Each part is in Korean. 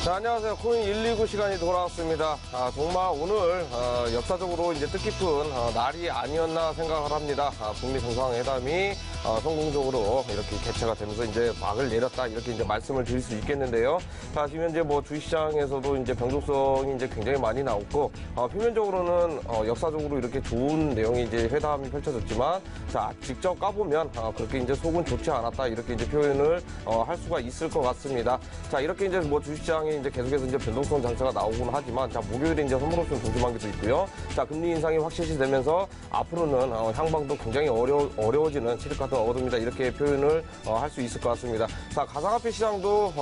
자, 안녕하세요. 코인 129 시간이 돌아왔습니다. 정말 오늘 역사적으로 이제 뜻깊은 날이 아니었나 생각을 합니다. 북미 정상회담이 성공적으로 이렇게 개최가 되면서 이제 막을 내렸다 이렇게 이제 말씀을 드릴 수 있겠는데요. 자, 지금 이제 뭐 주식시장에서도 이제 변동성이 이제 굉장히 많이 나오고 표면적으로는 역사적으로 이렇게 좋은 내용이 이제 회담이 펼쳐졌지만 자, 직접 까보면 그렇게 이제 속은 좋지 않았다 이렇게 이제 표현을 할 수가 있을 것 같습니다. 자, 이렇게 이제 뭐 주식시장이 이제 계속해서 이제 변동성 장세가 나오곤 하지만 자, 목요일에 이제 선물옵션 동시만기도 있고요. 자, 금리 인상이 확실시 되면서 앞으로는 향방도 굉장히 어려워지는 칠흑 같은 어둠이다 이렇게 표현을 할 수 있을 것 같습니다. 자, 가상화폐 시장도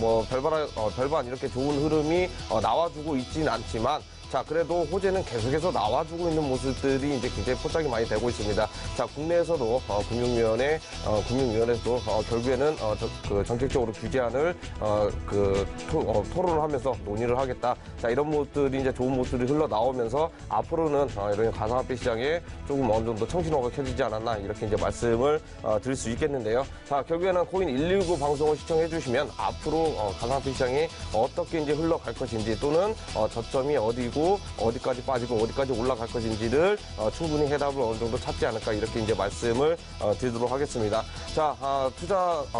뭐 별반 이렇게 좋은 흐름이 나와주고 있지는 않지만 자, 그래도 호재는 계속해서 나와주고 있는 모습들이 이제 굉장히 포착이 많이 되고 있습니다. 자, 국내에서도 금융위원회에서도 결국에는 그 정책적으로 규제안을 토론을 하면서 논의를 하겠다. 자, 이런 모습들이 이제 좋은 모습들이 흘러 나오면서 앞으로는 이런 가상화폐 시장에 조금 어느 정도 청신호가 켜지지 않았나 이렇게 이제 말씀을 드릴 수 있겠는데요. 자, 결국에는 코인 119 방송을 시청해 주시면 앞으로 가상화폐 시장이 어떻게 이제 흘러갈 것인지 또는 저점이 어디고 어디까지 빠지고 어디까지 올라갈 것인지를 충분히 해답을 어느 정도 찾지 않을까 이렇게 이제 말씀을 드리도록 하겠습니다. 자,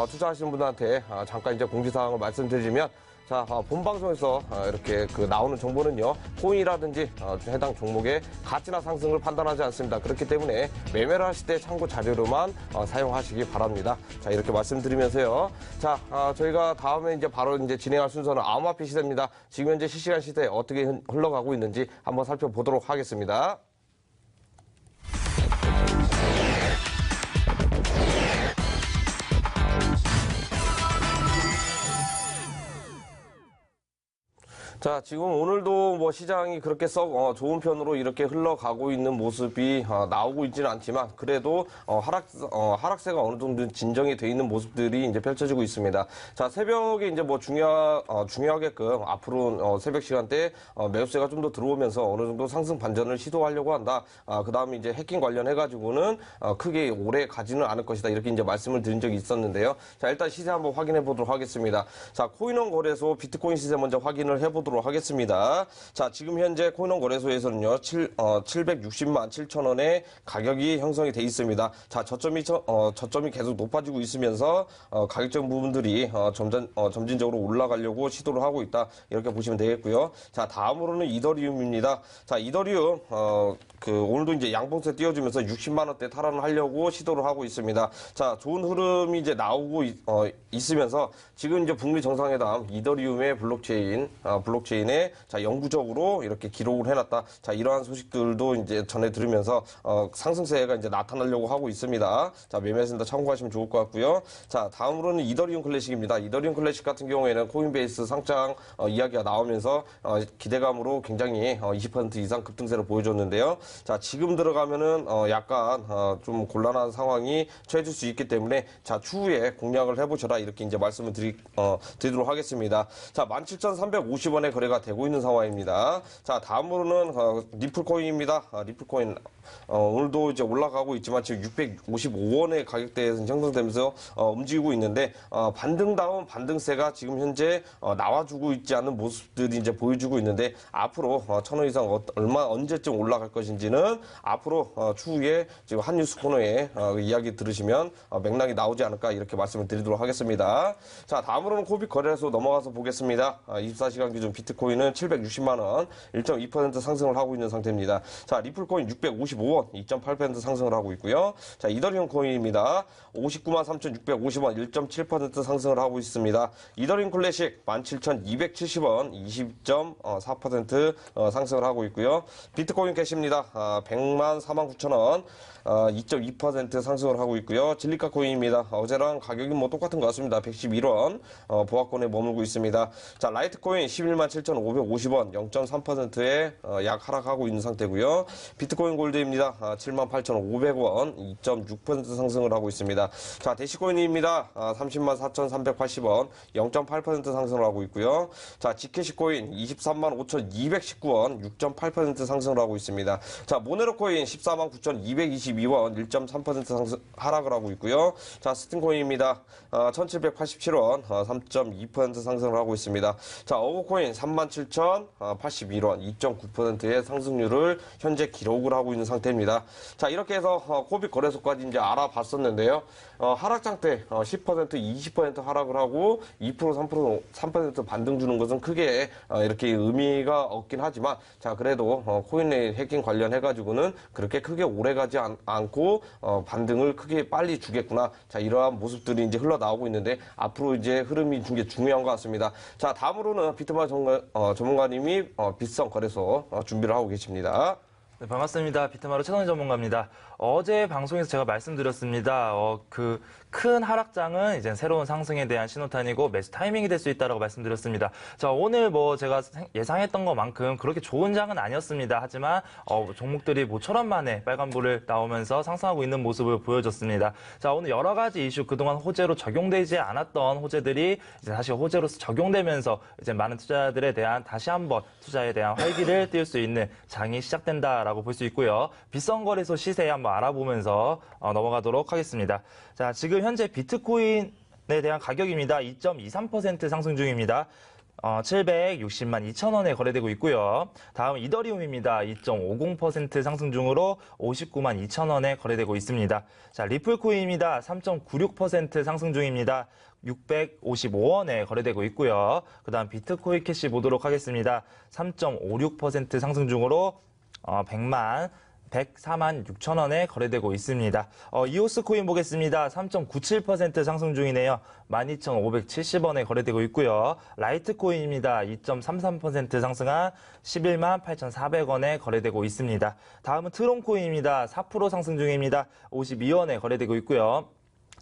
투자하시는 분들한테 잠깐 이제 공지사항을 말씀드리면 자, 본 방송에서 이렇게 나오는 정보는요, 코인이라든지 해당 종목의 가치나 상승을 판단하지 않습니다. 그렇기 때문에 매매를 하실 때 참고 자료로만 사용하시기 바랍니다. 자, 이렇게 말씀드리면서요. 자, 저희가 다음에 이제 바로 이제 진행할 순서는 암호화폐 시대입니다. 지금 현재 실시간 시대에 어떻게 흘러가고 있는지 한번 살펴보도록 하겠습니다. 자, 지금 오늘도 뭐 시장이 그렇게 썩 좋은 편으로 이렇게 흘러가고 있는 모습이 나오고 있지는 않지만 그래도 하락세가 어느 정도 진정이 돼 있는 모습들이 이제 펼쳐지고 있습니다. 자, 새벽에 이제 뭐 중요하게끔 앞으로 새벽 시간대 매수세가 좀 더 들어오면서 어느 정도 상승 반전을 시도하려고 한다. 그 다음에 이제 해킹 관련해 가지고는 크게 오래 가지는 않을 것이다. 이렇게 이제 말씀을 드린 적이 있었는데요. 자, 일단 시세 한번 확인해 보도록 하겠습니다. 자, 코인원 거래소 비트코인 시세 먼저 확인을 해보도록 하겠습니다. 자, 지금 현재 코인원 거래소에서는요, 760만 7천원의 가격이 형성이 돼 있습니다. 자, 저점이 계속 높아지고 있으면서 가격적 부분들이 점진적으로 올라가려고 시도를 하고 있다. 이렇게 보시면 되겠고요. 자, 다음으로는 이더리움입니다. 자, 이더리움 오늘도 이제 양봉세 띄워주면서 60만원대 탈환을 하려고 시도를 하고 있습니다. 자, 좋은 흐름이 이제 나오고 있으면서 지금 이제 북미 정상회담 이더리움의 블록체인에 자, 영구적으로 이렇게 기록을 해놨다. 자, 이러한 소식들도 이제 전해 들으면서 상승세가 이제 나타나려고 하고 있습니다. 자, 매매센터 참고하시면 좋을 것 같고요. 자, 다음으로는 이더리움 클래식입니다. 이더리움 클래식 같은 경우에는 코인베이스 상장 이야기가 나오면서 기대감으로 굉장히 20% 이상 급등세를 보여줬는데요. 자, 지금 들어가면은 약간 좀 곤란한 상황이 처해질 수 있기 때문에 자, 추후에 공략을 해보셔라 이렇게 이제 말씀을 드리도록 하겠습니다. 자, 17,350원에 거래가 되고 있는 상황입니다. 자, 다음으로는 리플코인입니다. 리플코인 오늘도 이제 올라가고 있지만 지금 655원의 가격대에서 형성되면서 움직이고 있는데 반등다운 반등세가 지금 현재 나와주고 있지 않은 모습들이 이제 보여주고 있는데 앞으로 1,000원 이상 언제쯤 올라갈 것인지는 앞으로 추후에 지금 한뉴스 코너에 이야기 들으시면 맥락이 나오지 않을까 이렇게 말씀을 드리도록 하겠습니다. 자, 다음으로는 코빅 거래소 넘어가서 보겠습니다. 24시간 기준 비트코인은 760만원 1.2% 상승을 하고 있는 상태입니다. 자, 리플코인 655원 2.8% 상승을 하고 있고요. 자, 이더리움 코인입니다. 59만 3,650원 1.7% 상승을 하고 있습니다. 이더리움 클래식 17,270원 20.4% 상승을 하고 있고요. 비트코인 캐시입니다. 100만 49,000원 2.2% 상승을 하고 있고요. 진리카 코인입니다. 어제랑 가격이 뭐 똑같은 것 같습니다. 111원 보합권에 머물고 있습니다. 자, 라이트코인 11만 7,550원 0.3%의 약 하락하고 있는 상태고요. 비트코인 골드입니다. 거래됩니다. 78,500원, 2.6% 상승을 하고 있습니다. 자, 대시코인입니다. 304,380원, 0.8% 상승을 하고 있고요. 자, 지캐시코인 235,219원, 6.8% 상승을 하고 있습니다. 자, 모네로코인 149,222원, 1.3% 상승 하락을 하고 있고요. 자, 스팅코인입니다. 1,787원, 3.2% 상승을 하고 있습니다. 자, 어고코인 37,081원, 2.9%의 상승률을 현재 기록을 하고 있는 상태입니다. 자, 이렇게 해서 코빅 거래소까지 이제 알아봤었는데요. 하락 상태 10%, 20% 하락을 하고 2%, 3% 반등 주는 것은 크게 이렇게 의미가 없긴 하지만, 자, 그래도 코인의 해킹 관련해가지고는 그렇게 크게 오래가지 않고 반등을 크게 빨리 주겠구나. 자, 이러한 모습들이 이제 흘러나오고 있는데 앞으로 이제 흐름이 준 게 중요한 것 같습니다. 자, 다음으로는 비트마이 전문가님이 비트성 거래소 준비를 하고 계십니다. 네, 반갑습니다. 비트마루 최동희 전문가입니다. 어제 방송에서 제가 말씀드렸습니다. 큰 하락장은 이제 새로운 상승에 대한 신호탄이고 매수 타이밍이 될 수 있다라고 말씀드렸습니다. 자, 오늘 제가 예상했던 것만큼 그렇게 좋은 장은 아니었습니다. 하지만 종목들이 모처럼 만에 빨간불을 나오면서 상승하고 있는 모습을 보여줬습니다. 자, 오늘 여러 가지 이슈, 그동안 호재로 적용되지 않았던 호재들이 이제 다시 호재로서 적용되면서 이제 많은 투자자들에 대한 다시 한번 투자에 대한 활기를 띨 수 있는 장이 시작된다라고 볼 수 있고요. 비썸거래소 시세 한번 알아보면서 넘어가도록 하겠습니다. 자, 지금 현재 비트코인에 대한 가격입니다. 2.23% 상승 중입니다. 760만 2천원에 거래되고 있고요. 다음 이더리움입니다. 2.50% 상승 중으로 59만 2천원에 거래되고 있습니다. 자, 리플코인입니다. 3.96% 상승 중입니다. 655원에 거래되고 있고요. 그 다음 비트코인 캐시 보도록 하겠습니다. 3.56% 상승 중으로 104만 6천원에 거래되고 있습니다. 이오스 코인 보겠습니다. 3.97% 상승 중이네요. 12,570원에 거래되고 있고요. 라이트 코인입니다. 2.33% 상승한 11만 8,400원에 거래되고 있습니다. 다음은 트론 코인입니다. 4% 상승 중입니다. 52원에 거래되고 있고요.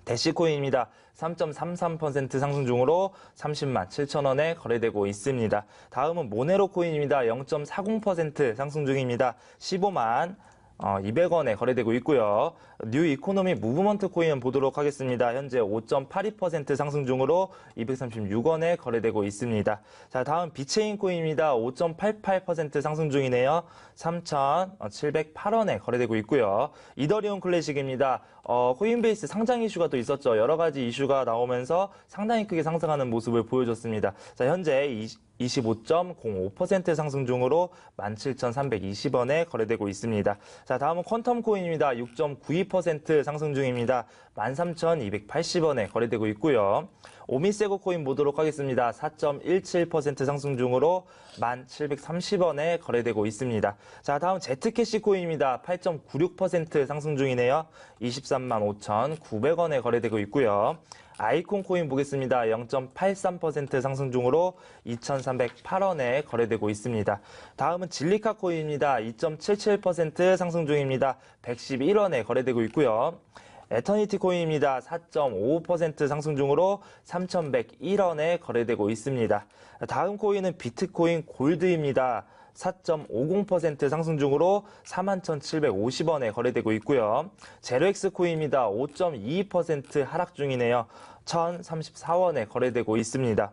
대시코인입니다. 3.33% 상승 중으로 30만 7천원에 거래되고 있습니다. 다음은 모네로 코인입니다. 0.40% 상승 중입니다. 15만 200원에 거래되고 있고요. 뉴 이코노미 무브먼트 코인 보도록 하겠습니다. 현재 5.82% 상승 중으로 236원에 거래되고 있습니다. 자, 다음 비체인 코인입니다. 5.88% 상승 중이네요. 3,708원에 거래되고 있고요. 이더리움 클래식입니다. 코인베이스 상장 이슈가 또 있었죠. 여러 가지 이슈가 나오면서 상당히 크게 상승하는 모습을 보여줬습니다. 자, 현재 25.05% 상승 중으로 17,320원에 거래되고 있습니다. 자, 다음은 퀀텀 코인입니다. 6.92% 상승 중입니다. 13,280원에 거래되고 있고요. 오미세고 코인 보도록 하겠습니다. 4.17% 상승 중으로 1,730원에 거래되고 있습니다. 자, 다음 제트캐시 코인입니다. 8.96% 상승 중이네요. 23만 5,900원에 거래되고 있고요. 아이콘 코인 보겠습니다. 0.83% 상승 중으로 2,308원에 거래되고 있습니다. 다음은 진리카 코인입니다. 2.77% 상승 중입니다. 111원에 거래되고 있고요. 에터니티 코인입니다. 4.55% 상승 중으로 3,101원에 거래되고 있습니다. 다음 코인은 비트코인 골드입니다. 4.50% 상승 중으로 41,750원에 거래되고 있고요. 제로엑스 코인입니다. 5.22% 하락 중이네요. 1,034원에 거래되고 있습니다.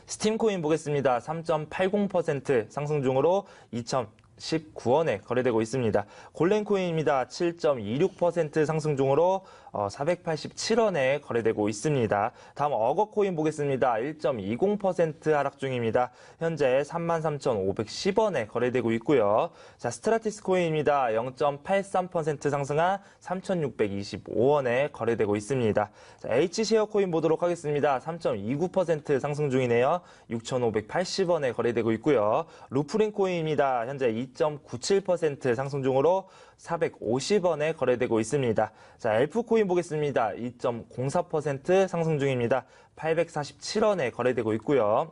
스팀 코인 보겠습니다. 3.80% 상승 중으로 2,019원에 거래되고 있습니다. 골렌코인입니다. 7.26% 상승 중으로 487원에 거래되고 있습니다. 다음 어거코인 보겠습니다. 1.20% 하락 중입니다. 현재 33,510원에 거래되고 있고요. 자, 스트라티스 코인입니다. 0.83% 상승한 3,625원에 거래되고 있습니다. 자, H쉐어 코인 보도록 하겠습니다. 3.29% 상승 중이네요. 6,580원에 거래되고 있고요. 루프린 코인입니다. 현재 2.97% 상승 중으로 450원에 거래되고 있습니다. 자, 엘프코인 보겠습니다. 2.04% 상승 중입니다. 847원에 거래되고 있고요.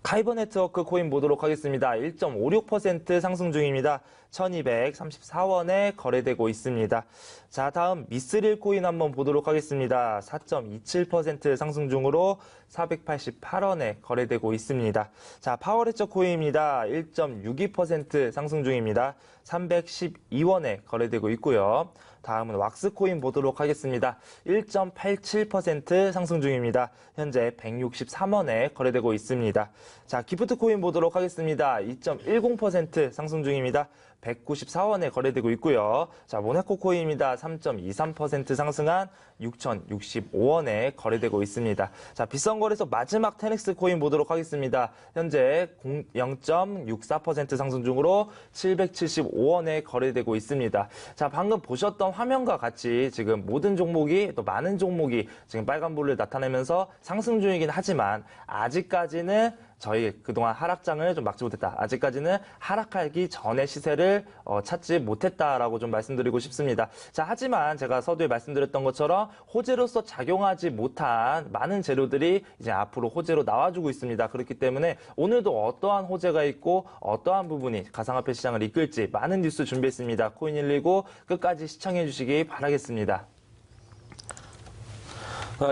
카이버 네트워크 코인 보도록 하겠습니다. 1.56% 상승 중입니다. 1234원에 거래되고 있습니다. 자, 다음 미스릴 코인 한번 보도록 하겠습니다. 4.27% 상승 중으로 488원에 거래되고 있습니다. 자, 파워레처 코인입니다. 1.62% 상승 중입니다. 312원에 거래되고 있고요. 다음은 왁스 코인 보도록 하겠습니다. 1.87% 상승 중입니다. 현재 163원에 거래되고 있습니다. 자, 기프트 코인 보도록 하겠습니다. 2.10% 상승 중입니다. 194원에 거래되고 있고요. 자, 모나코 코인입니다. 3.23% 상승한 6,065원에 거래되고 있습니다. 자, 비싼 거래소 마지막 테넥스 코인 보도록 하겠습니다. 현재 0.64% 상승 중으로 775원에 거래되고 있습니다. 자, 방금 보셨던 화면과 같이 지금 모든 종목이 또 많은 종목이 지금 빨간불을 나타내면서 상승 중이긴 하지만 아직까지는 저희 그동안 하락장을 좀 막지 못했다. 아직까지는 하락하기 전의 시세를 찾지 못했다라고 좀 말씀드리고 싶습니다. 자, 하지만 제가 서두에 말씀드렸던 것처럼 호재로서 작용하지 못한 많은 재료들이 이제 앞으로 호재로 나와주고 있습니다. 그렇기 때문에 오늘도 어떠한 호재가 있고 어떠한 부분이 가상화폐 시장을 이끌지 많은 뉴스 준비했습니다. 코인119 끝까지 시청해 주시기 바라겠습니다.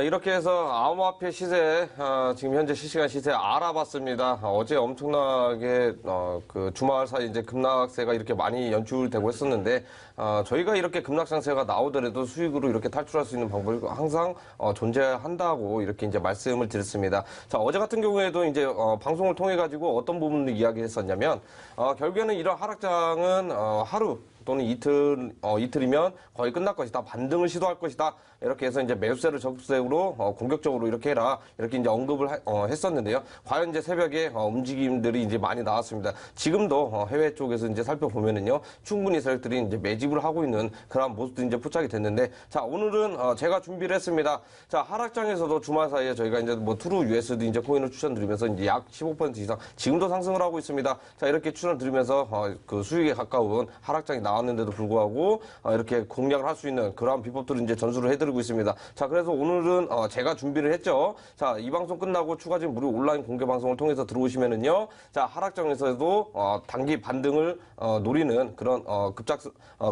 이렇게 해서 암호화폐 시세, 지금 현재 실시간 시세 알아봤습니다. 어제 엄청나게, 그 주말 사이 이제 급락세가 이렇게 많이 연출되고 했었는데, 저희가 이렇게 급락장세가 나오더라도 수익으로 이렇게 탈출할 수 있는 방법이 항상, 존재한다고 이렇게 이제 말씀을 드렸습니다. 자, 어제 같은 경우에도 이제, 방송을 통해가지고 어떤 부분을 이야기했었냐면, 결국에는 이런 하락장은, 하루, 또는 이틀이면 거의 끝날 것이다. 반등을 시도할 것이다. 이렇게 해서 이제 매수세를 적극적으로 공격적으로 이렇게 해라. 이렇게 이제 언급을 했었는데요. 과연 이제 새벽에 움직임들이 이제 많이 나왔습니다. 지금도 해외 쪽에서 이제 살펴보면은요. 충분히 세력들이 이제 매집을 하고 있는 그런 모습도 이제 포착이 됐는데, 자, 오늘은 제가 준비를 했습니다. 자, 하락장에서도 주말 사이에 저희가 이제 뭐 투루 USD 이제 코인을 추천드리면서 이제 약 15% 이상 지금도 상승을 하고 있습니다. 자, 이렇게 추천을 드리면서 그 수익에 가까운 하락장이 나왔는데도 불구하고 이렇게 공략을 할 수 있는 그러한 비법들을 이제 전수를 해드리고 있습니다. 자, 그래서 오늘은 제가 준비를 했죠. 자, 이 방송 끝나고 추가적인 무료 온라인 공개 방송을 통해서 들어오시면은요. 자, 하락장에서도 단기 반등을 노리는 그런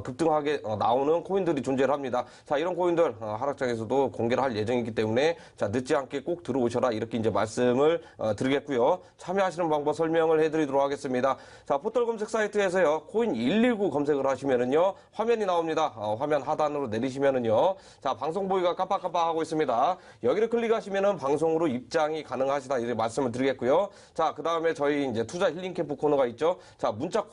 급등하게 나오는 코인들이 존재를 합니다. 자, 이런 코인들 하락장에서도 공개를 할 예정이기 때문에 자, 늦지 않게 꼭 들어오셔라 이렇게 이제 말씀을 드리겠고요. 참여하시는 방법 설명을 해드리도록 하겠습니다. 자, 포털 검색 사이트에서요. 코인 119 검색을 하시면은요. 화면이 나옵니다. 화면 하단으로 내리시면은요. 자, 방송 보기가 깜빡깜빡하고 있습니다. 여기를 클릭하시면은 방송으로 입장이 가능하시다 이렇게 말씀을 드리겠고요. 자, 그 다음에 저희 이제 투자 힐링 캠프 코너가 있죠. 자, 문자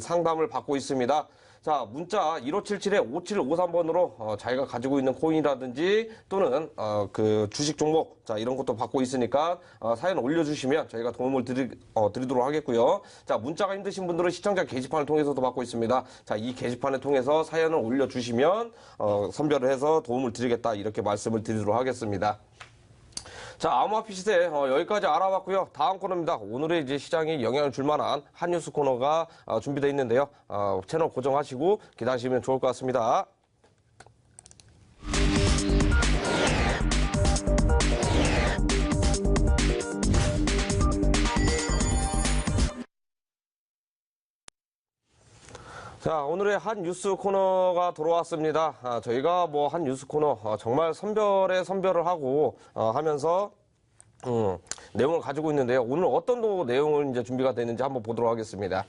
상담을 받고 있습니다. 자, 문자 1577-5753번으로 자기가 가지고 있는 코인이라든지 또는 그 주식 종목 자 이런 것도 받고 있으니까 사연 올려주시면 저희가 도움을 드리도록 하겠고요. 자, 문자가 힘드신 분들은 시청자 게시판을 통해서도 받고 있습니다. 자, 이 게시판을 통해서 사연을 올려주시면 선별을 해서 도움을 드리겠다 이렇게 말씀을 드리도록 하겠습니다. 자, 암호화폐 시세 여기까지 알아봤고요. 다음 코너입니다. 오늘의 이제 시장에 영향을 줄 만한 한 뉴스 코너가 준비되어 있는데요. 채널 고정하시고 기다리시면 좋을 것 같습니다. 자, 오늘의 한 뉴스 코너가 돌아왔습니다. 저희가 뭐 한 뉴스 코너 정말 선별을 하고 하면서 내용을 가지고 있는데요. 오늘 어떤 내용을 이제 준비가 됐는지 한번 보도록 하겠습니다.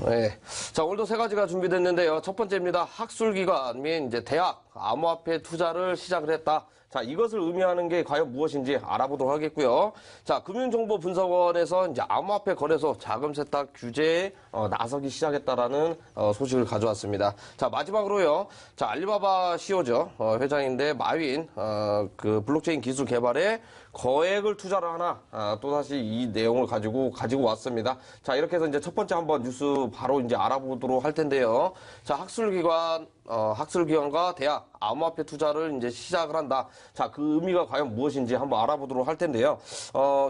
네. 자, 오늘도 세 가지가 준비됐는데요. 첫 번째입니다. 학술기관 및 이제 대학 암호화폐 투자를 시작을 했다. 자, 이것을 의미하는 게 과연 무엇인지 알아보도록 하겠고요. 자, 금융정보분석원에서 이제 암호화폐 거래소 자금 세탁 규제에 나서기 시작했다라는 소식을 가져왔습니다. 자, 마지막으로요. 자, 알리바바 CEO죠. 회장인데 마윈 그 블록체인 기술 개발에 거액을 투자를 하나 또다시 이 내용을 가지고 왔습니다. 자, 이렇게 해서 이제 첫 번째 한번 뉴스 바로 이제 알아보도록 할 텐데요. 자, 학술기관과 대학 암호화폐 투자를 이제 시작을 한다. 자, 그 의미가 과연 무엇인지 한번 알아보도록 할 텐데요.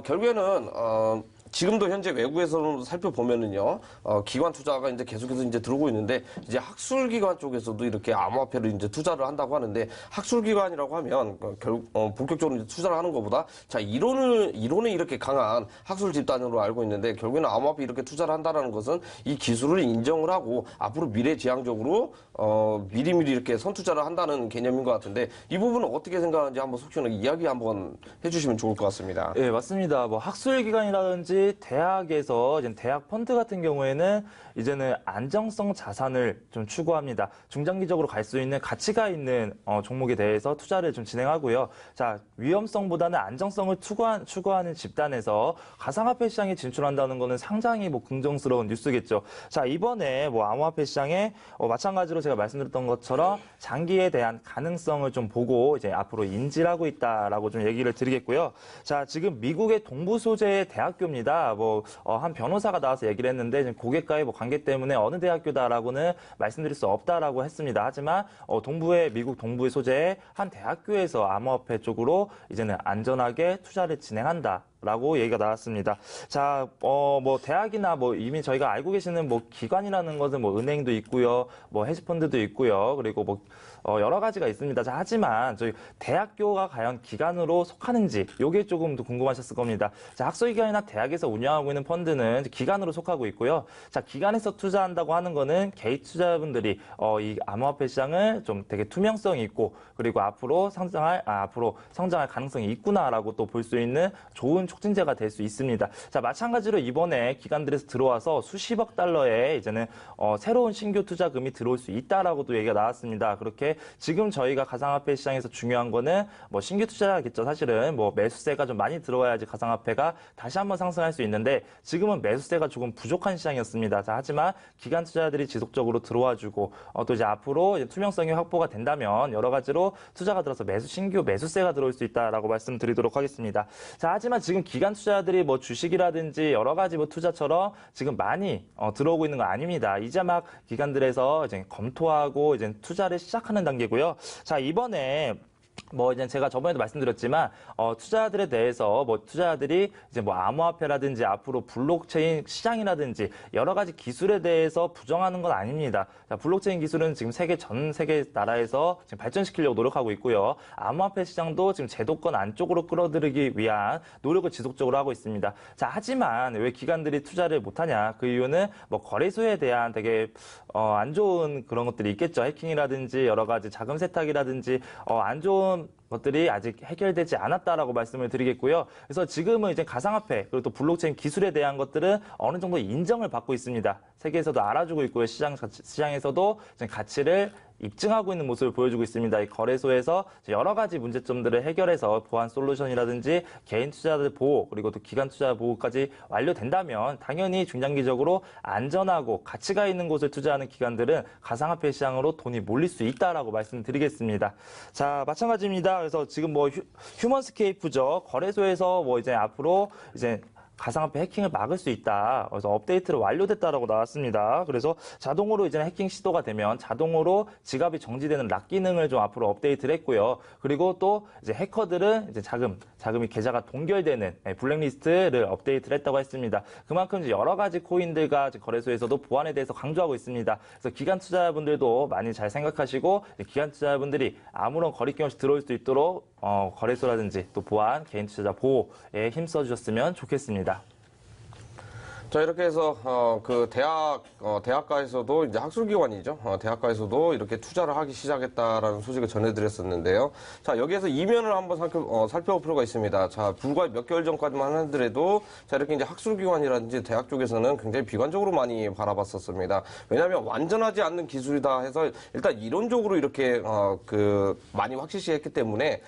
결국에는 지금도 현재 외국에서 살펴보면은요, 기관 투자가 이제 계속해서 이제 들어오고 있는데, 이제 학술기관 쪽에서도 이렇게 암호화폐를 이제 투자를 한다고 하는데, 학술기관이라고 하면, 본격적으로 이제 투자를 하는 것보다, 자, 이론에 이렇게 강한 학술 집단으로 알고 있는데, 결국에는 암호화폐 이렇게 투자를 한다는 것은 이 기술을 인정을 하고, 앞으로 미래지향적으로, 미리미리 이렇게 선투자를 한다는 개념인 것 같은데, 이 부분은 어떻게 생각하는지 한번 속시원하게 이야기 한번 해주시면 좋을 것 같습니다. 예, 맞습니다. 뭐 학술기관이라든지 대학에서 이제 대학 펀드 같은 경우에는 이제는 안정성 자산을 좀 추구합니다. 중장기적으로 갈 수 있는 가치가 있는 종목에 대해서 투자를 좀 진행하고요. 자, 위험성보다는 안정성을 추구하는 집단에서 가상화폐 시장에 진출한다는 것은 상당히 뭐 긍정스러운 뉴스겠죠. 자, 이번에 뭐 암호화폐 시장에 마찬가지로 제가 말씀드렸던 것처럼 장기에 대한 가능성을 좀 보고 이제 앞으로 인지를 하고 있다라고 좀 얘기를 드리겠고요. 자, 지금 미국의 동부 소재의 대학교입니다. 한 변호사가 나와서 얘기를 했는데 지금 고객과의 뭐 관계 때문에 어느 대학교다라고는 말씀드릴 수 없다라고 했습니다. 하지만 미국 동부의 소재의 한 대학교에서 암호화폐 쪽으로 이제는 안전하게 투자를 진행한다. 라고 얘기가 나왔습니다. 자, 뭐 대학이나 뭐 이미 저희가 알고 계시는 뭐 기관이라는 것은 뭐 은행도 있고요, 뭐 헤지펀드도 있고요, 그리고 뭐 여러 가지가 있습니다. 자, 하지만 저희 대학교가 과연 기관으로 속하는지 요게 조금 더 궁금하셨을 겁니다. 자, 학술기관이나 대학에서 운영하고 있는 펀드는 기관으로 속하고 있고요. 자, 기관에서 투자한다고 하는 거는 개인 투자자분들이 이 암호화폐 시장을 좀 되게 투명성이 있고 그리고 앞으로 성장할 가능성이 있구나라고 또 볼 수 있는 좋은 촉진제가 될 수 있습니다. 자, 마찬가지로 이번에 기관들에서 들어와서 수십억 달러의 이제는 새로운 신규 투자금이 들어올 수 있다라고도 얘기가 나왔습니다. 그렇게 지금 저희가 가상화폐 시장에서 중요한 거는 뭐 신규 투자겠죠. 사실은 뭐 매수세가 좀 많이 들어와야지 가상화폐가 다시 한번 상승할 수 있는데 지금은 매수세가 조금 부족한 시장이었습니다. 자, 하지만 기관 투자들이 지속적으로 들어와주고 또 이제 앞으로 이제 투명성이 확보가 된다면 여러 가지로 투자가 들어서 신규 매수세가 들어올 수 있다라고 말씀드리도록 하겠습니다. 자, 하지만 지금 기관 투자들이 뭐 주식이라든지 여러 가지 뭐 투자처럼 지금 많이 들어오고 있는 거 아닙니다. 이제 막 기관들에서 이제 검토하고 이제 투자를 시작하는 단계고요. 자, 이번에 뭐 이제 제가 저번에도 말씀드렸지만 투자들에 대해서 뭐 투자자들이 이제 뭐 암호화폐라든지 앞으로 블록체인 시장이라든지 여러 가지 기술에 대해서 부정하는 건 아닙니다. 자, 블록체인 기술은 지금 전 세계 나라에서 지금 발전시키려고 노력하고 있고요. 암호화폐 시장도 지금 제도권 안쪽으로 끌어들이기 위한 노력을 지속적으로 하고 있습니다. 자, 하지만 왜 기관들이 투자를 못하냐? 그 이유는 뭐 거래소에 대한 되게 안 좋은 그런 것들이 있겠죠. 해킹이라든지 여러 가지 자금 세탁이라든지 안 좋은 것들이 아직 해결되지 않았다라고 말씀을 드리겠고요. 그래서 지금은 이제 가상화폐 그리고 또 블록체인 기술에 대한 것들은 어느 정도 인정을 받고 있습니다. 세계에서도 알아주고 있고요. 시장에서도 가치를 입증하고 있는 모습을 보여주고 있습니다. 이 거래소에서 여러 가지 문제점들을 해결해서 보안 솔루션이라든지 개인 투자자들 보호 그리고 또 기관 투자 보호까지 완료된다면 당연히 중장기적으로 안전하고 가치가 있는 곳을 투자하는 기관들은 가상화폐 시장으로 돈이 몰릴 수 있다라고 말씀드리겠습니다. 자, 마찬가지입니다. 그래서 지금 뭐 휴먼스케이프죠. 거래소에서 뭐 이제 앞으로 이제 가상화폐 해킹을 막을 수 있다. 그래서 업데이트를 완료됐다라고 나왔습니다. 그래서 자동으로 이제 해킹 시도가 되면 자동으로 지갑이 정지되는 락 기능을 좀 앞으로 업데이트를 했고요. 그리고 또 이제 해커들은 이제 자금이 계좌가 동결되는 블랙리스트를 업데이트를 했다고 했습니다. 그만큼 이제 여러 가지 코인들과 거래소에서도 보안에 대해서 강조하고 있습니다. 그래서 기관 투자자분들도 많이 잘 생각하시고 기관 투자자분들이 아무런 거리낌 없이 들어올 수 있도록 거래소라든지 또 보안, 개인 투자자 보호에 힘써 주셨으면 좋겠습니다. 자, 이렇게 해서 그 대학가에서도 이제 학술기관이죠. 대학가에서도 이렇게 투자를 하기 시작했다라는 소식을 전해드렸었는데요. 자, 여기에서 이면을 한번 살펴볼 필요가 있습니다. 자, 불과 몇 개월 전까지만 하더라도 자, 이렇게 이제 학술기관이라든지 대학 쪽에서는 굉장히 비관적으로 많이 바라봤었습니다. 왜냐하면 완전하지 않는 기술이다 해서 일단 이론적으로 이렇게 많이 확실시했기 때문에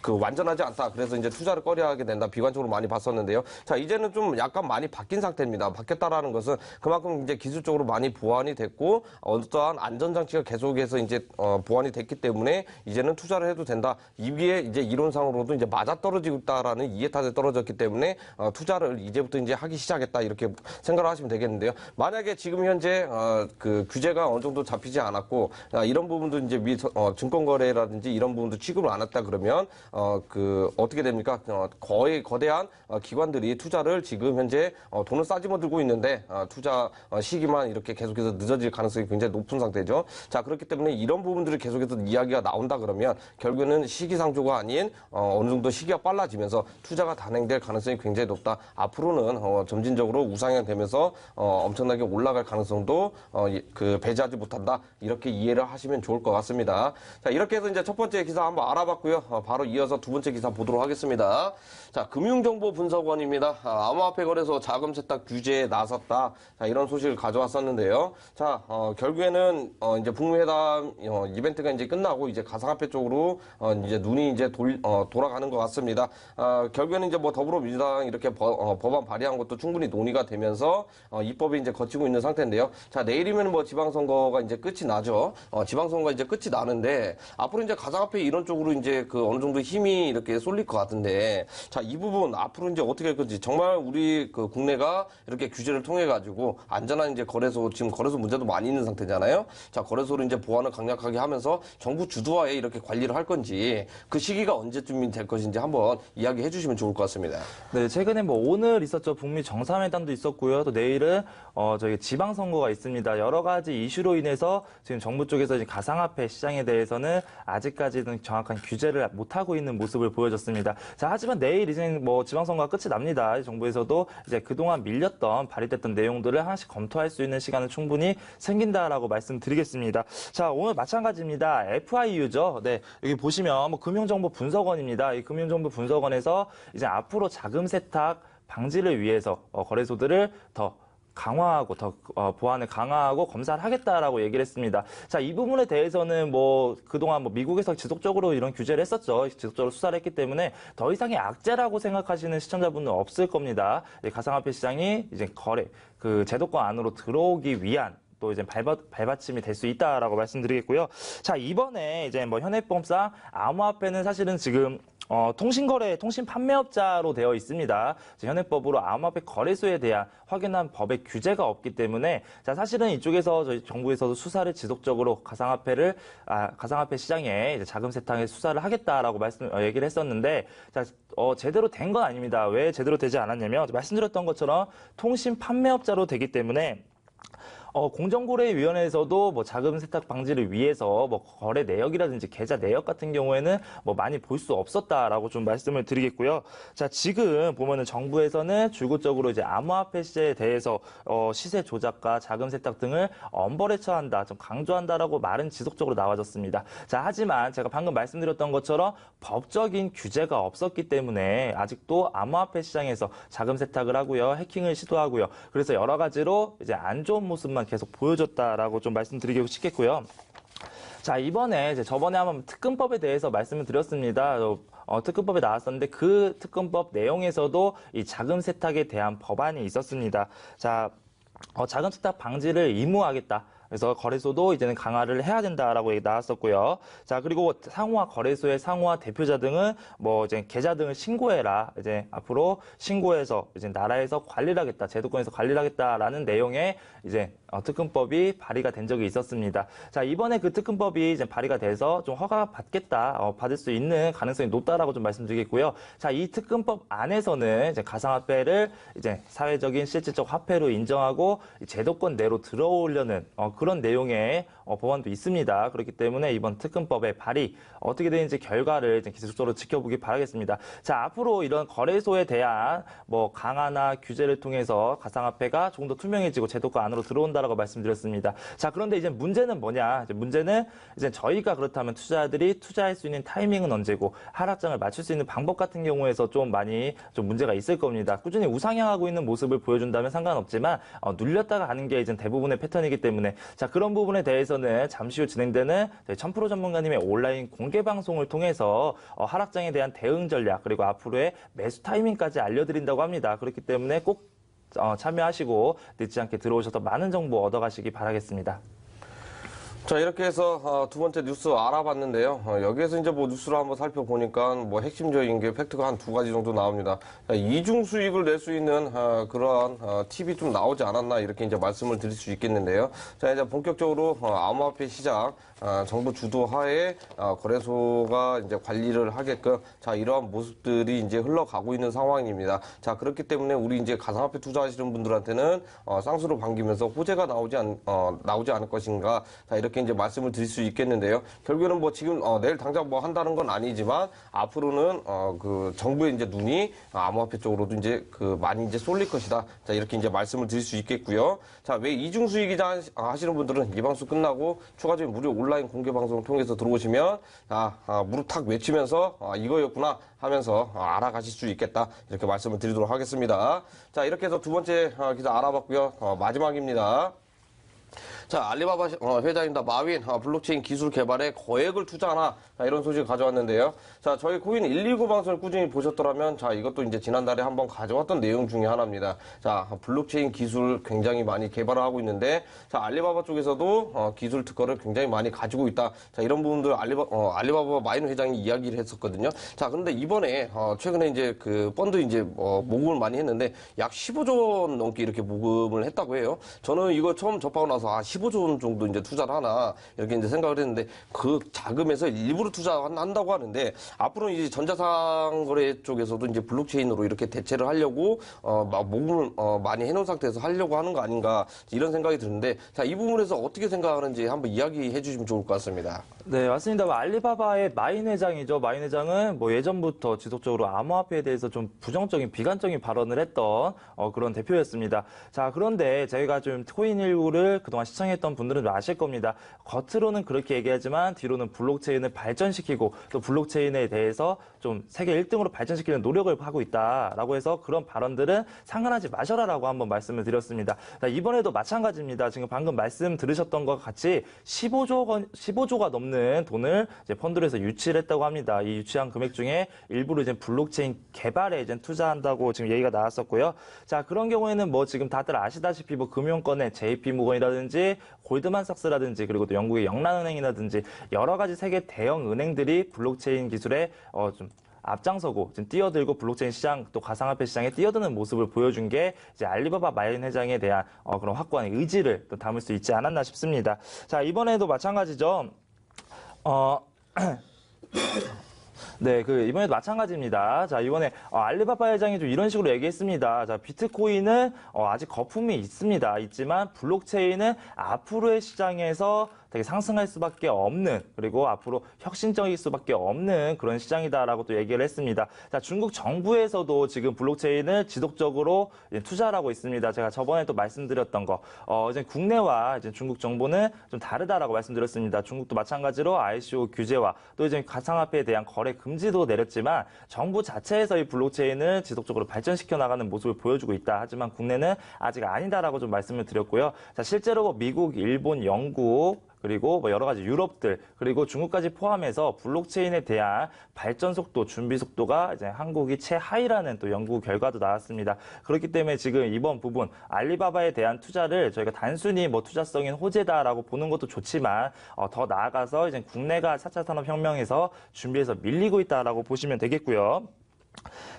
완전하지 않다. 그래서 이제 투자를 꺼려하게 된다. 비관적으로 많이 봤었는데요. 자, 이제는 좀 약간 많이 바뀐 상태입니다. 바뀌었다라는 것은 그만큼 이제 기술적으로 많이 보완이 됐고, 어떠한 안전장치가 계속해서 이제, 보완이 됐기 때문에 이제는 투자를 해도 된다. 이게 이제 이론상으로도 이제 맞아떨어지고 있다라는 이해타에 떨어졌기 때문에, 투자를 이제부터 이제 하기 시작했다. 이렇게 생각을 하시면 되겠는데요. 만약에 지금 현재, 규제가 어느 정도 잡히지 않았고, 이런 부분도 이제 증권거래라든지 이런 부분도 취급을 안 했다 그러면 어떻게 됩니까? 거의 거대한 기관들이 투자를 지금 현재 돈을 싸집어 들고 있는데 투자 시기만 이렇게 계속해서 늦어질 가능성이 굉장히 높은 상태죠. 자, 그렇기 때문에 이런 부분들을 계속해서 이야기가 나온다 그러면 결국에는 시기상조가 아닌 어느 정도 시기가 빨라지면서 투자가 단행될 가능성이 굉장히 높다. 앞으로는 점진적으로 우상향되면서 엄청나게 올라갈 가능성도 배제하지 못한다. 이렇게 이해를 하시면 좋을 것 같습니다. 자, 이렇게 해서 이제 첫 번째 기사 한번 알아봤고요. 바로 이어서 두 번째 기사 보도록 하겠습니다. 자, 금융정보분석원입니다. 암호화폐 거래소 자금 세탁 규제에 나섰다. 자, 이런 소식을 가져왔었는데요. 자, 결국에는 이제 북미회담 이벤트가 이제 끝나고 이제 가상화폐 쪽으로 이제 눈이 이제 돌아가는 것 같습니다. 결국에는 이제 뭐 더불어민주당 이렇게 법안 발의한 것도 충분히 논의가 되면서 입법이 이제 거치고 있는 상태인데요. 자, 내일이면 뭐 지방선거가 이제 끝이 나죠. 지방선거가 이제 끝이 나는데 앞으로 이제 가상화폐 이런 쪽으로 이제 어느 정도 힘이 이렇게 쏠릴 것 같은데, 자, 이 부분 앞으로 이제 어떻게 할 건지, 정말 우리 국내가 이렇게 규제를 통해 가지고 안전한 이제 거래소, 지금 거래소 문제도 많이 있는 상태잖아요. 자, 거래소를 이제 보안을 강력하게 하면서 정부 주도하에 이렇게 관리를 할 건지, 그 시기가 언제쯤이 될 것인지 한번 이야기해 주시면 좋을 것 같습니다. 네, 최근에 뭐 오늘 있었죠. 북미 정상회담도 있었고요. 또 내일은 저희 지방선거가 있습니다. 여러 가지 이슈로 인해서 지금 정부 쪽에서 이제 가상화폐 시장에 대해서는 아직까지는 정확한 규제를 못하고 있는 모습을 보여줬습니다. 자, 하지만 내일 이제 뭐 지방선거가 끝이 납니다. 정부에서도 이제 그동안 밀렸던 발의됐던 내용들을 하나씩 검토할 수 있는 시간은 충분히 생긴다라고 말씀드리겠습니다. 자, 오늘 마찬가지입니다. FIU죠. 네, 여기 보시면 뭐 금융정보분석원입니다. 이 금융정보분석원에서 이제 앞으로 자금 세탁 방지를 위해서 거래소들을 더 강화하고 더 보안을 강화하고 검사를 하겠다라고 얘기를 했습니다. 자, 이 부분에 대해서는 뭐 그동안 뭐 미국에서 지속적으로 이런 규제를 했었죠. 지속적으로 수사를 했기 때문에 더 이상의 악재라고 생각하시는 시청자분은 없을 겁니다. 가상화폐 시장이 이제 제도권 안으로 들어오기 위한 또 이제 발받침이 될 수 있다라고 말씀드리겠고요. 자, 이번에 이제 뭐 현행법상 암호화폐는 사실은 지금 통신거래, 통신판매업자로 되어 있습니다. 현행법으로 암호화폐 거래소에 대한 확연한 법의 규제가 없기 때문에, 자, 사실은 이쪽에서 저희 정부에서도 수사를 지속적으로 가상화폐 시장에 이제 자금 세탁에 수사를 하겠다라고 얘기를 했었는데, 자, 제대로 된 건 아닙니다. 왜 제대로 되지 않았냐면, 말씀드렸던 것처럼 통신판매업자로 되기 때문에 공정거래위원회에서도 뭐 자금 세탁 방지를 위해서 뭐 거래 내역이라든지 계좌 내역 같은 경우에는 뭐 많이 볼 수 없었다라고 좀 말씀을 드리겠고요. 자, 지금 보면은 정부에서는 줄곧 이제 암호화폐 시세에 대해서 시세 조작과 자금 세탁 등을 엄벌에 처한다, 좀 강조한다라고 말은 지속적으로 나와졌습니다. 자, 하지만 제가 방금 말씀드렸던 것처럼 법적인 규제가 없었기 때문에 아직도 암호화폐 시장에서 자금 세탁을 하고요, 해킹을 시도하고요. 그래서 여러 가지로 이제 안 좋은 모습만 계속 보여줬다라고 좀 말씀드리고 싶겠고요. 자, 이번에 저번에 한번 특근법에 대해서 말씀을 드렸습니다. 특근법에 나왔었는데 그 특근법 내용에서도 이 자금 세탁에 대한 법안이 있었습니다. 자, 자금 세탁 방지를 의무화하겠다. 그래서 거래소도 이제는 강화를 해야 된다라고 얘기 나왔었고요. 자, 그리고 상호화 거래소의 상호화 대표자 등은 뭐 이제 계좌 등을 신고해라. 이제 앞으로 신고해서 이제 나라에서 관리를 하겠다. 제도권에서 관리를 하겠다라는 내용의 이제 특근법이 발의가 된 적이 있었습니다. 자, 이번에 그 특근법이 이제 발의가 돼서 좀 허가 받겠다, 받을 수 있는 가능성이 높다라고 좀 말씀드리겠고요. 자, 이 특근법 안에서는 이제 가상화폐를 이제 사회적인 실질적 화폐로 인정하고 제도권 내로 들어오려는 그런 내용의 법안도 있습니다. 그렇기 때문에 이번 특근법의 발의 어떻게 되는지 결과를 이제 계속적으로 지켜보기 바라겠습니다. 자, 앞으로 이런 거래소에 대한 뭐 강화나 규제를 통해서 가상화폐가 조금 더 투명해지고 제도권 안으로 들어온다라고 말씀드렸습니다. 자, 그런데 이제 문제는 뭐냐? 문제는 이제 저희가 그렇다면 투자자들이 투자할 수 있는 타이밍은 언제고 하락장을 맞출 수 있는 방법 같은 경우에서 좀 많이 좀 문제가 있을 겁니다. 꾸준히 우상향하고 있는 모습을 보여준다면 상관없지만 눌렸다가 가는 게 이제 대부분의 패턴이기 때문에, 자, 그런 부분에 대해서는 잠시 후 진행되는 저희 1000% 전문가님의 온라인 공개 방송을 통해서 하락장에 대한 대응 전략 그리고 앞으로의 매수 타이밍까지 알려드린다고 합니다. 그렇기 때문에 꼭 참여하시고 늦지 않게 들어오셔서 많은 정보 얻어가시기 바라겠습니다. 자, 이렇게 해서 두 번째 뉴스 알아봤는데요. 여기에서 이제 뭐 뉴스를 한번 살펴보니까 뭐 핵심적인 게 팩트가 한 두 가지 정도 나옵니다. 이중 수익을 낼 수 있는 그러한 팁이 좀 나오지 않았나 이렇게 이제 말씀을 드릴 수 있겠는데요. 자, 이제 본격적으로 암호화폐 시장 정부 주도하에 거래소가 이제 관리를 하게끔 자 이러한 모습들이 이제 흘러가고 있는 상황입니다. 자 그렇기 때문에 우리 이제 가상화폐 투자하시는 분들한테는 쌍수로 반기면서 호재가 나오지 않을 것인가 자 이렇게 이제 말씀을 드릴 수 있겠는데요. 결국에는 뭐 지금 내일 당장 뭐 한다는 건 아니지만 앞으로는 그 정부의 이제 눈이 암호화폐 쪽으로도 이제 그 많이 이제 쏠릴 것이다. 자 이렇게 이제 말씀을 드릴 수 있겠고요. 자 왜 이중 수익이자 하시는 분들은 이 방송 끝나고 추가적인 무료 온라인 공개 방송을 통해서 들어오시면 무릎 탁 외치면서 이거였구나 하면서 알아가실 수 있겠다 이렇게 말씀을 드리도록 하겠습니다. 자 이렇게 해서 두 번째 기사 알아봤고요. 마지막입니다. 자, 알리바바 회장입니다. 마윈 블록체인 기술 개발에 거액을 투자하나 자, 이런 소식을 가져왔는데요. 자, 저희 코인 119 방송을 꾸준히 보셨더라면 자, 이것도 이제 지난달에 한번 가져왔던 내용 중에 하나입니다. 자, 블록체인 기술 굉장히 많이 개발을 하고 있는데 자, 알리바바 쪽에서도 기술 특허를 굉장히 많이 가지고 있다. 자, 이런 부분들 알리바바 마윈 회장이 이야기를 했었거든요. 자, 그런데 이번에 최근에 이제 그 펀드 이제 모금을 많이 했는데 약 15조 원 넘게 이렇게 모금을 했다고 해요. 저는 이거 처음 접하고 나서 15조 원 정도 이제 투자를 하나 이렇게 이제 생각을 했는데 그 자금에서 일부러 투자한다고 하는데 앞으로는 이제 전자상거래 쪽에서도 이제 블록체인으로 이렇게 대체를 하려고 모금을 많이 해놓은 상태에서 하려고 하는 거 아닌가 이런 생각이 드는데 자, 이 부분에서 어떻게 생각하는지 한번 이야기해 주시면 좋을 것 같습니다. 네, 맞습니다. 알리바바의 마인 회장이죠. 마인 회장은 뭐 예전부터 지속적으로 암호화폐에 대해서 좀 부정적인, 비관적인 발언을 했던 그런 대표였습니다. 자, 그런데 저희가 좀 코인19를 그동안 시청했던 분들은 아실 겁니다. 겉으로는 그렇게 얘기하지만 뒤로는 블록체인을 발전시키고 또 블록체인에 대해서 좀 세계 1등으로 발전시키는 노력을 하고 있다라고 해서 그런 발언들은 상관하지 마셔라라고 한번 말씀을 드렸습니다. 자, 이번에도 마찬가지입니다. 지금 방금 말씀 들으셨던 것 같이 15조가 넘는 돈을 이제 펀드로 해서 유치를 했다고 합니다. 이 유치한 금액 중에 일부를 이제 블록체인 개발에 이제 투자한다고 지금 얘기가 나왔었고요. 자, 그런 경우에는 뭐 지금 다들 아시다시피 뭐 금융권의 JP모건이라든지 골드만삭스라든지 그리고 또 영국의 영란은행이라든지 여러 가지 세계 대형 은행들이 블록체인 기술에 좀 앞장서고 지금 뛰어들고 블록체인 시장 또 가상화폐 시장에 뛰어드는 모습을 보여준 게 이제 알리바바 마인 회장에 대한 그런 확고한 의지를 또 담을 수 있지 않았나 싶습니다. 자, 이번에도 마찬가지죠. 네, 이번에도 마찬가지입니다. 자, 이번에 알리바바 회장이 좀 이런 식으로 얘기했습니다. 자, 비트코인은 아직 거품이 있지만 블록체인은 앞으로의 시장에서 되게 상승할 수밖에 없는 그리고 앞으로 혁신적일 수밖에 없는 그런 시장이다라고 또 얘기를 했습니다. 자, 중국 정부에서도 지금 블록체인을 지속적으로 투자를 하고 있습니다. 제가 저번에 또 말씀드렸던 거, 이제 국내와 이제 중국 정부는 좀 다르다라고 말씀드렸습니다. 중국도 마찬가지로 ICO 규제와 또 이제 가상화폐에 대한 거래 금지도 내렸지만 정부 자체에서 이 블록체인을 지속적으로 발전시켜 나가는 모습을 보여주고 있다. 하지만 국내는 아직 아니다라고 좀 말씀을 드렸고요. 자, 실제로 미국, 일본, 영국 그리고 뭐 여러 가지 유럽들 그리고 중국까지 포함해서 블록체인에 대한 발전 속도, 준비 속도가 이제 한국이 최하위라는 또 연구 결과도 나왔습니다. 그렇기 때문에 지금 이번 부분 알리바바에 대한 투자를 저희가 단순히 뭐 투자성인 호재다라고 보는 것도 좋지만 더 나아가서 이제 국내가 4차 산업혁명에서 준비해서 밀리고 있다라고 보시면 되겠고요.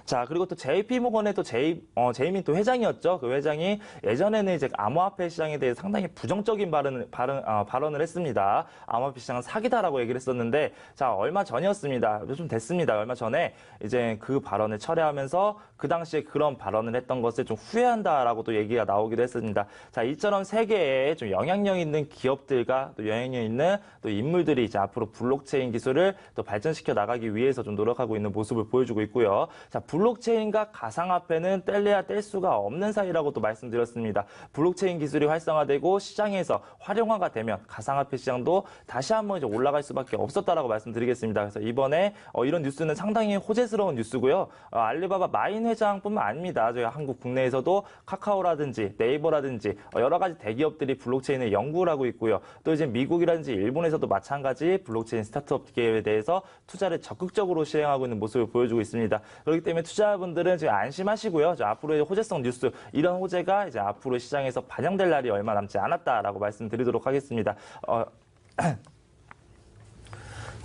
자, 그리고 또 JP모건의 또 제이민 또 회장이었죠. 그 회장이 예전에는 이제 암호화폐 시장에 대해 상당히 부정적인 발언을 했습니다. 암호화폐 시장은 사기다라고 얘기를 했었는데, 자, 얼마 전이었습니다. 좀 됐습니다. 얼마 전에 이제 그 발언을 철회하면서 그 당시에 그런 발언을 했던 것을 좀 후회한다라고 또 얘기가 나오기도 했습니다. 자, 이처럼 세계에 좀 영향력 있는 기업들과 또 영향력 있는 또 인물들이 이제 앞으로 블록체인 기술을 또 발전시켜 나가기 위해서 좀 노력하고 있는 모습을 보여주고 있고요. 자, 블록체인과 가상화폐는 뗄래야 뗄 수가 없는 사이라고 또 말씀드렸습니다. 블록체인 기술이 활성화되고 시장에서 활용화가 되면 가상화폐 시장도 다시 한번 이제 올라갈 수밖에 없었다라고 말씀드리겠습니다. 그래서 이번에 이런 뉴스는 상당히 호재스러운 뉴스고요. 알리바바 마인 회장뿐만 아닙니다. 저희 한국 국내에서도 카카오라든지 네이버라든지 여러 가지 대기업들이 블록체인을 연구를 하고 있고요. 또 이제 미국이라든지 일본에서도 마찬가지 블록체인 스타트업 기업에 대해서 투자를 적극적으로 시행하고 있는 모습을 보여주고 있습니다. 그렇기 때문에 투자자분들은 지금 안심하시고요. 앞으로의 호재성 뉴스, 이런 호재가 이제 앞으로 시장에서 반영될 날이 얼마 남지 않았다라고 말씀드리도록 하겠습니다.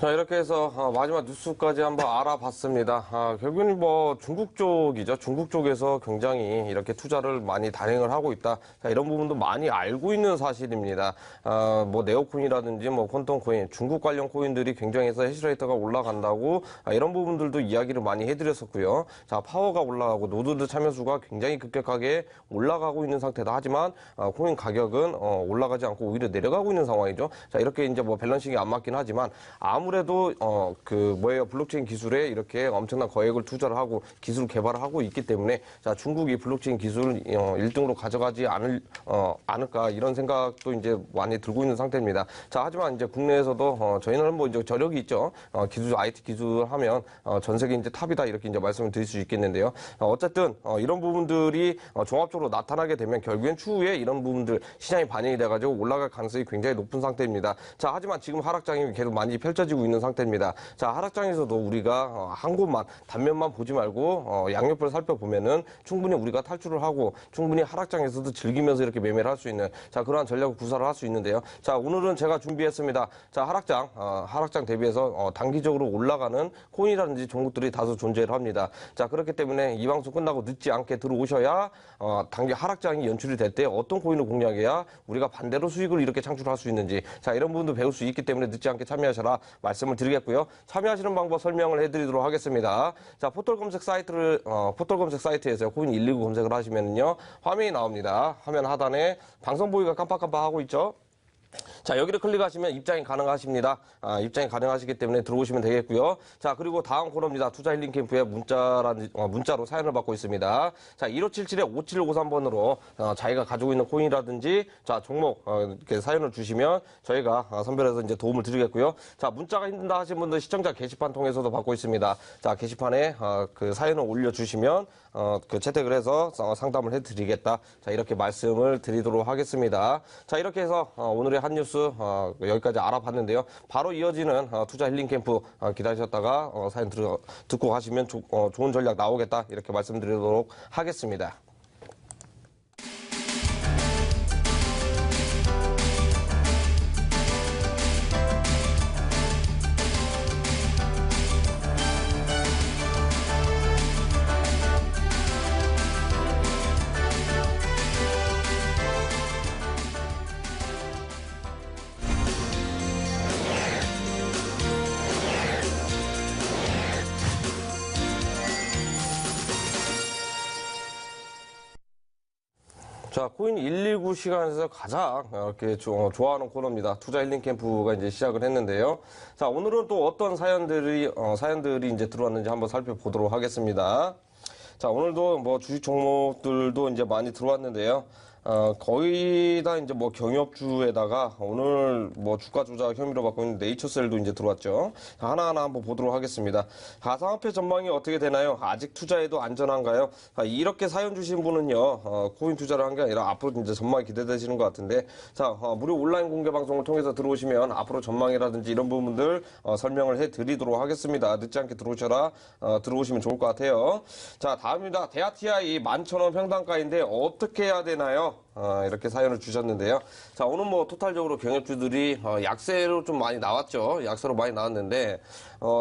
자, 이렇게 해서 마지막 뉴스까지 한번 알아봤습니다. 결국은 뭐 중국 쪽이죠. 중국 쪽에서 굉장히 이렇게 투자를 많이 단행을 하고 있다. 자, 이런 부분도 많이 알고 있는 사실입니다. 뭐 네오코인이라든지 뭐 퀀텀코인, 중국 관련 코인들이 굉장히 해서 해시레이트가 올라간다고 이런 부분들도 이야기를 많이 해드렸었고요. 자, 파워가 올라가고 노드들 참여수가 굉장히 급격하게 올라가고 있는 상태다. 하지만 코인 가격은 올라가지 않고 오히려 내려가고 있는 상황이죠. 자, 이렇게 이제 뭐 밸런싱이 안 맞긴 하지만 아무래도 블록체인 기술에 이렇게 엄청난 거액을 투자를 하고 기술 개발을 하고 있기 때문에 자, 중국이 블록체인 기술을 1등으로 가져가지 않을까 이런 생각도 이제 많이 들고 있는 상태입니다. 자, 하지만 이제 국내에서도 저희는 뭐 이제 저력이 있죠. 기술 IT 기술 하면 전 세계 이제 탑이다 이렇게 이제 말씀을 드릴 수 있겠는데요. 어쨌든 이런 부분들이 종합적으로 나타나게 되면 결국엔 추후에 이런 부분들 시장이 반영이 돼가지고 올라갈 가능성이 굉장히 높은 상태입니다. 자, 하지만 지금 하락장이 계속 많이 펼쳐지고 있는 상태입니다. 자, 하락장에서도 우리가 한 곳만 단면만 보지 말고 양옆을 살펴보면은 충분히 우리가 탈출을 하고 충분히 하락장에서도 즐기면서 이렇게 매매를 할 수 있는 자, 그러한 전략을 구사를 할 수 있는데요. 자, 오늘은 제가 준비했습니다. 자, 하락장 대비해서 단기적으로 올라가는 코인이라든지 종목들이 다소 존재를 합니다. 자, 그렇기 때문에 이 방송 끝나고 늦지 않게 들어오셔야 단기 하락장이 연출이 될 때 어떤 코인을 공략해야 우리가 반대로 수익을 이렇게 창출할 수 있는지 자, 이런 부분도 배울 수 있기 때문에 늦지 않게 참여하셔라 말씀을 드리겠고요. 참여하시는 방법 설명을 해드리도록 하겠습니다. 자, 포털 검색 사이트에서 코인 119 검색을 하시면요 화면이 나옵니다. 화면 하단에 방송 보기가 깜빡깜빡 하고 있죠. 자, 여기를 클릭하시면 입장이 가능하십니다. 입장이 가능하시기 때문에 들어오시면 되겠고요. 자, 그리고 다음 코너입니다. 투자 힐링 캠프에 문자로 사연을 받고 있습니다. 자, 1577-5753번으로 자기가 가지고 있는 코인이라든지 자, 종목 이렇게 사연을 주시면 저희가 선별해서 이제 도움을 드리겠고요. 자, 문자가 힘든다 하신 분들 시청자 게시판 통해서도 받고 있습니다. 자, 게시판에 그 사연을 올려주시면 그 채택을 해서 상담을 해드리겠다. 자, 이렇게 말씀을 드리도록 하겠습니다. 자, 이렇게 해서 오늘의 한 뉴스 여기까지 알아봤는데요. 바로 이어지는 투자 힐링 캠프 기다리셨다가 사연 듣고 가시면 좋은 전략 나오겠다. 이렇게 말씀드리도록 하겠습니다. 자, 코인 119 시간에서 가장 이렇게 좋아하는 코너입니다. 투자 힐링 캠프가 이제 시작을 했는데요. 자, 오늘은 또 어떤 사연들이 이제 들어왔는지 한번 살펴보도록 하겠습니다. 자, 오늘도 뭐 주식 종목들도 이제 많이 들어왔는데요. 거의 다 이제 뭐 경협주에다가 오늘 뭐 주가 조작 혐의로 받고 있는 네이처셀도 이제 들어왔죠. 하나하나 한번 보도록 하겠습니다. 가상화폐 전망이 어떻게 되나요? 아직 투자해도 안전한가요? 이렇게 사연 주신 분은요, 코인 투자를 한 게 아니라 앞으로 이제 전망이 기대되시는 것 같은데, 자, 무료 온라인 공개 방송을 통해서 들어오시면 앞으로 전망이라든지 이런 부분들 설명을 해 드리도록 하겠습니다. 늦지 않게 들어오시면 좋을 것 같아요. 자, 다음입니다. 대하TI 11,000원 평단가인데 어떻게 해야 되나요? 이렇게 사연을 주셨는데요. 자, 오늘 뭐 토탈적으로 경협주들이 약세로 좀 많이 나왔죠. 약세로 많이 나왔는데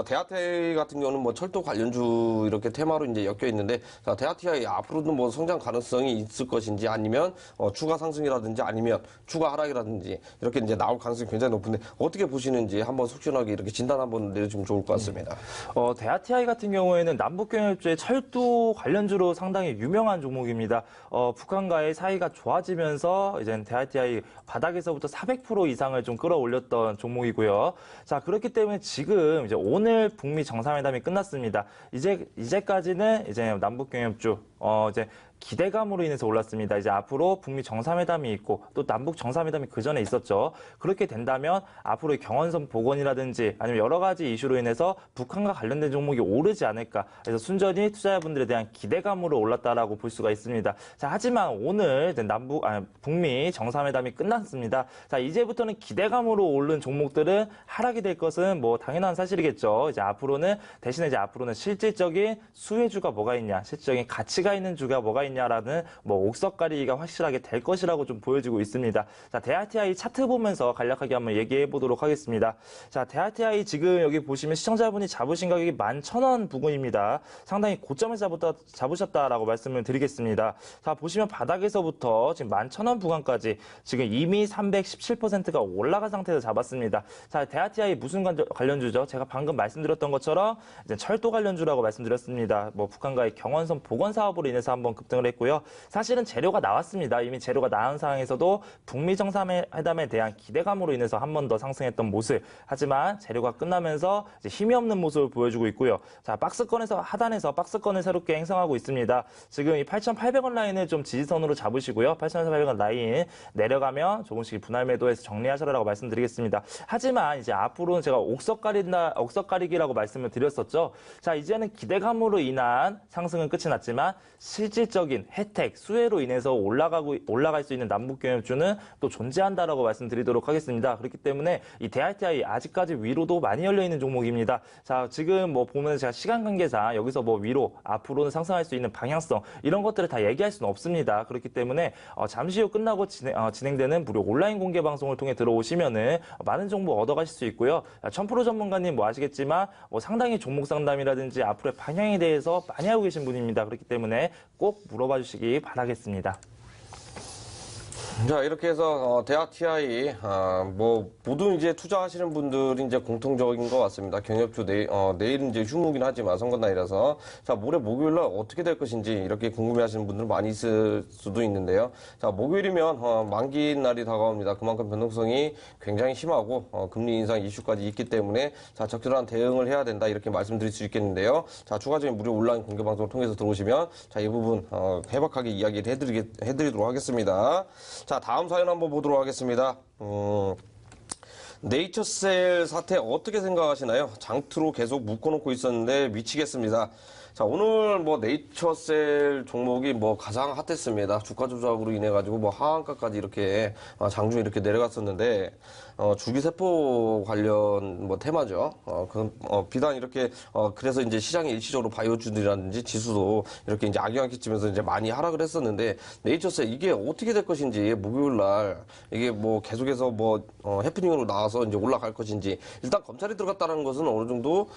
대하TI 같은 경우는 뭐 철도 관련주 이렇게 테마로 이제 엮여 있는데 자, 대하TI 앞으로도 뭐 성장 가능성이 있을 것인지 아니면 추가 상승이라든지 아니면 추가 하락이라든지 이렇게 이제 나올 가능성이 굉장히 높은데 어떻게 보시는지 한번 속 시원하게 이렇게 진단 한번 내려주면 좋을 것 같습니다. 대하TI 같은 경우에는 남북경협주의 철도 관련주로 상당히 유명한 종목입니다. 북한과의 사이가 좋아지면서 이제 대하TI 바닥에서부터 400% 이상을 좀 끌어올렸던 종목이고요. 자, 그렇기 때문에 지금 이제 오늘 북미 정상회담이 끝났습니다. 이제까지는 이제 남북경협주 이제 기대감으로 인해서 올랐습니다. 이제 앞으로 북미 정상회담이 있고 또 남북 정상회담이 그 전에 있었죠. 그렇게 된다면 앞으로 경원선 복원이라든지 아니면 여러 가지 이슈로 인해서 북한과 관련된 종목이 오르지 않을까. 그래서 순전히 투자자분들에 대한 기대감으로 올랐다라고 볼 수가 있습니다. 자, 하지만 오늘 북미 정상회담이 끝났습니다. 자, 이제부터는 기대감으로 오른 종목들은 하락이 될 것은 뭐 당연한 사실이겠죠. 이제 앞으로는 대신에 앞으로는 실질적인 수혜주가 뭐가 있냐, 실질적인 가치가 있는 주가 뭐가 있냐라는 뭐 옥석 가리기가 확실하게 될 것이라고 좀 보여지고 있습니다. 자, 대하티아이 차트 보면서 간략하게 한번 얘기해 보도록 하겠습니다. 자, 대하티아이 지금 여기 보시면 시청자분이 잡으신 가격이 11,000원 부근입니다. 상당히 고점에서 잡으셨다라고 말씀을 드리겠습니다. 자, 보시면 바닥에서부터 지금 11,000원 구간까지 지금 이미 317%가 올라간 상태에서 잡았습니다. 자, 대하티아이 무슨 관련주죠? 제가 방금 말씀드렸던 것처럼 이제 철도 관련주라고 말씀드렸습니다. 뭐 북한과의 경원선 복원 사업으로 인해서 한번 급등을 했고요. 사실은 재료가 나왔습니다. 이미 재료가 나온 상황에서도 북미 정상회담에 대한 기대감으로 인해서 한 번 더 상승했던 모습. 하지만 재료가 끝나면서 이제 힘이 없는 모습을 보여주고 있고요. 자, 박스권에서 하단에서 박스권을 새롭게 행성하고 있습니다. 지금 이 8,800원 라인을 좀 지지선으로 잡으시고요. 8,800원 라인 내려가면 조금씩 분할 매도해서 정리하셔라라고 말씀드리겠습니다. 하지만 이제 앞으로는 제가 옥석 가리기라고 말씀을 드렸었죠. 자, 이제는 기대감으로 인한 상승은 끝이 났지만 실질적인 혜택, 수혜로 인해서 올라갈 수 있는 남북경협주는 또 존재한다라고 말씀드리도록 하겠습니다. 그렇기 때문에 이 대하티아이 아직까지 위로도 많이 열려 있는 종목입니다. 자, 지금 뭐 보면 제가 시간 관계상 여기서 뭐 위로 앞으로는 상승할 수 있는 방향성 이런 것들을 다 얘기할 수는 없습니다. 그렇기 때문에 잠시 후 끝나고 진행되는 무료 온라인 공개 방송을 통해 들어오시면은 많은 정보 얻어가실 수 있고요. 천프로 전문가님 뭐 아시겠지만 뭐 상당히 종목 상담이라든지 앞으로의 방향에 대해서 많이 알고 계신 분입니다. 그렇기 때문에 꼭 물어봐 주시기 바라겠습니다. 자, 이렇게 해서 대하티아이 뭐 모두 이제 투자하시는 분들이 이제 공통적인 것 같습니다. 경협주 내일은 이제 휴무긴 하지만 선거 날이라서 자, 모레 목요일 날 어떻게 될 것인지 이렇게 궁금해하시는 분들 많이 있을 수도 있는데요. 자, 목요일이면 만기 날이 다가옵니다. 그만큼 변동성이 굉장히 심하고 금리 인상 이슈까지 있기 때문에 자, 적절한 대응을 해야 된다 이렇게 말씀드릴 수 있겠는데요. 자, 추가적인 무료 온라인 공개 방송을 통해서 들어오시면 자, 이 부분 해박하게 이야기를 해드리도록 하겠습니다. 자, 다음 사연 한번 보도록 하겠습니다. 네이처셀 사태 어떻게 생각하시나요? 장투로 계속 묶어놓고 있었는데 미치겠습니다. 자, 오늘 뭐 네이처셀 종목이 뭐 가장 핫했습니다. 주가 조작으로 인해 가지고 뭐 하한가까지 이렇게 장중에 이렇게 내려갔었는데 줄기세포 관련 뭐 테마죠. 비단 이렇게 그래서 이제 시장이 일시적으로 바이오주들이라든지 지수도 이렇게 이제 악영향 끼치면서 이제 많이 하락을 했었는데 네이처셀 이게 어떻게 될 것인지 목요일 날 이게 뭐 계속해서 뭐 해프닝으로 나와서 이제 올라갈 것인지 일단 검찰이 들어갔다는 것은 어느 정도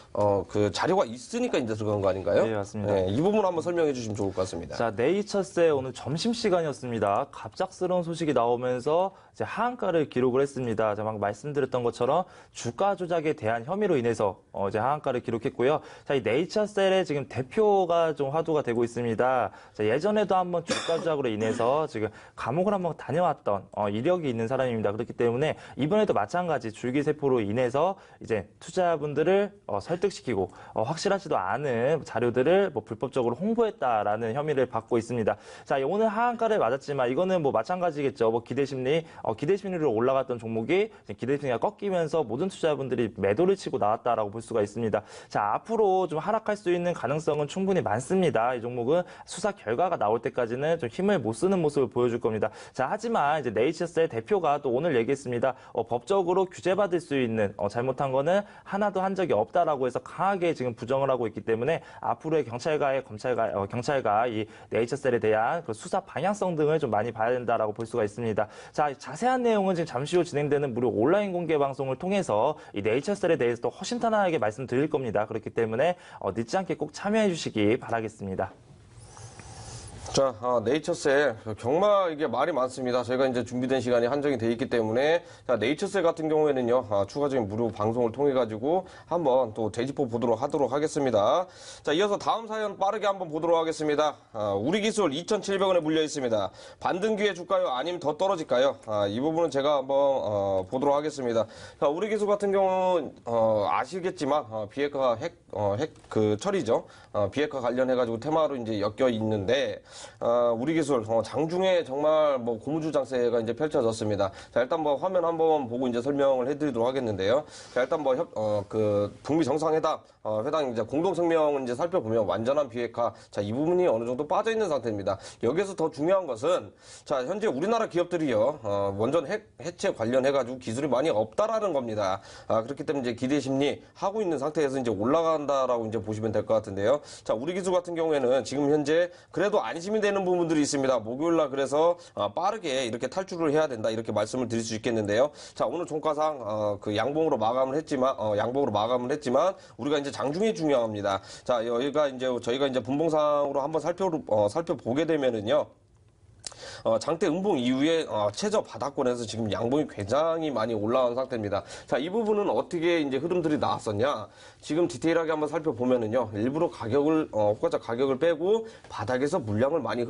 그 자료가 있으니까 이제 들어간 거 아닌가요? 네, 맞습니다. 네, 이 부분 한번 설명해 주시면 좋을 것 같습니다. 자, 네이처셀 오늘 점심시간이었습니다. 갑작스러운 소식이 나오면서 이제 하한가를 기록을 했습니다. 제가 막 말씀드렸던 것처럼 주가 조작에 대한 혐의로 인해서 이제 하한가를 기록했고요. 자, 이 네이처셀의 지금 대표가 좀 화두가 되고 있습니다. 자, 예전에도 한번 주가 조작으로 인해서 지금 감옥을 한번 다녀왔던 이력이 있는 사람입니다. 그렇기 때문에 이번에도 마찬가지 줄기세포로 인해서 이제 투자분들을 설득시키고 확실하지도 않은 자료들을 뭐 불법적으로 홍보했다라는 혐의를 받고 있습니다. 자, 오늘 하한가를 맞았지만 이거는 뭐 마찬가지겠죠. 뭐 기대심리로 올라갔던 종목이 기대심리가 꺾이면서 모든 투자분들이 매도를 치고 나왔다라고 볼 수가 있습니다. 자, 앞으로 좀 하락할 수 있는 가능성은 충분히 많습니다. 이 종목은 수사 결과가 나올 때까지는 좀 힘을 못 쓰는 모습을 보여줄 겁니다. 자, 하지만 이제 네이처셀 대표가 또 오늘 얘기했습니다. 법적으로 규제받을 수 있는 잘못한 거는 하나도 한 적이 없다라고 해서 강하게 지금 부정을 하고 있기 때문에 앞으로의 경찰과 이 네이처셀에 대한 그 수사 방향성 등을 좀 많이 봐야 된다라고 볼 수가 있습니다. 자, 자세한 내용은 지금 잠시 후 진행되는 무료 온라인 공개 방송을 통해서 이 네이처셀에 대해서 또 허심탄회하게 말씀드릴 겁니다. 그렇기 때문에 늦지 않게 꼭 참여해 주시기 바라겠습니다. 자, 네이처셀 정말 이게 말이 많습니다. 저희가 이제 준비된 시간이 한정이 돼 있기 때문에 자, 네이처셀 같은 경우에는요 추가적인 무료 방송을 통해 가지고 한번 또 되짚어 보도록 하도록 하겠습니다. 자, 이어서 다음 사연 빠르게 한번 보도록 하겠습니다. 우리 기술 2,700원에 물려 있습니다. 반등기회 줄까요? 아니면 더 떨어질까요? 이 부분은 제가 한번 보도록 하겠습니다. 자, 우리 기술 같은 경우는 아시겠지만 비핵화 핵 그 처리죠. 비핵화 관련해 가지고 테마로 이제 엮여 있는데. 우리 기술 장중에 정말 뭐 고무줄장세가 이제 펼쳐졌습니다. 자, 일단 뭐 화면 한번 보고 이제 설명을 해드리도록 하겠는데요. 자, 일단 뭐 그 북미 정상회담 회담 이제 공동 성명을 이제 살펴보면 완전한 비핵화, 자, 이 부분이 어느 정도 빠져 있는 상태입니다. 여기서 더 중요한 것은 자, 현재 우리나라 기업들이요 원전 해체 관련해 가지고 기술이 많이 없다라는 겁니다. 그렇기 때문에 이제 기대 심리 하고 있는 상태에서 이제 올라간다라고 이제 보시면 될 것 같은데요. 자, 우리 기술 같은 경우에는 지금 현재 그래도 안심이 되는 부분들이 있습니다. 목요일날 그래서 빠르게 이렇게 탈출을 해야 된다 이렇게 말씀을 드릴 수 있겠는데요. 자, 오늘 종가상 그 양봉으로 마감을 했지만 우리가 이제 장중이 중요합니다. 자, 여기가 이제 저희가 이제 분봉상으로 한번 살펴보게 되면은요. 장대 음봉 이후에 최저 바닥권에서 지금 양봉이 굉장히 많이 올라온 상태입니다. 자, 이 부분은 어떻게 이제 흐름들이 나왔었냐? 지금 디테일하게 한번 살펴보면은요, 일부러 호가자 가격을 빼고 바닥에서 물량을 많이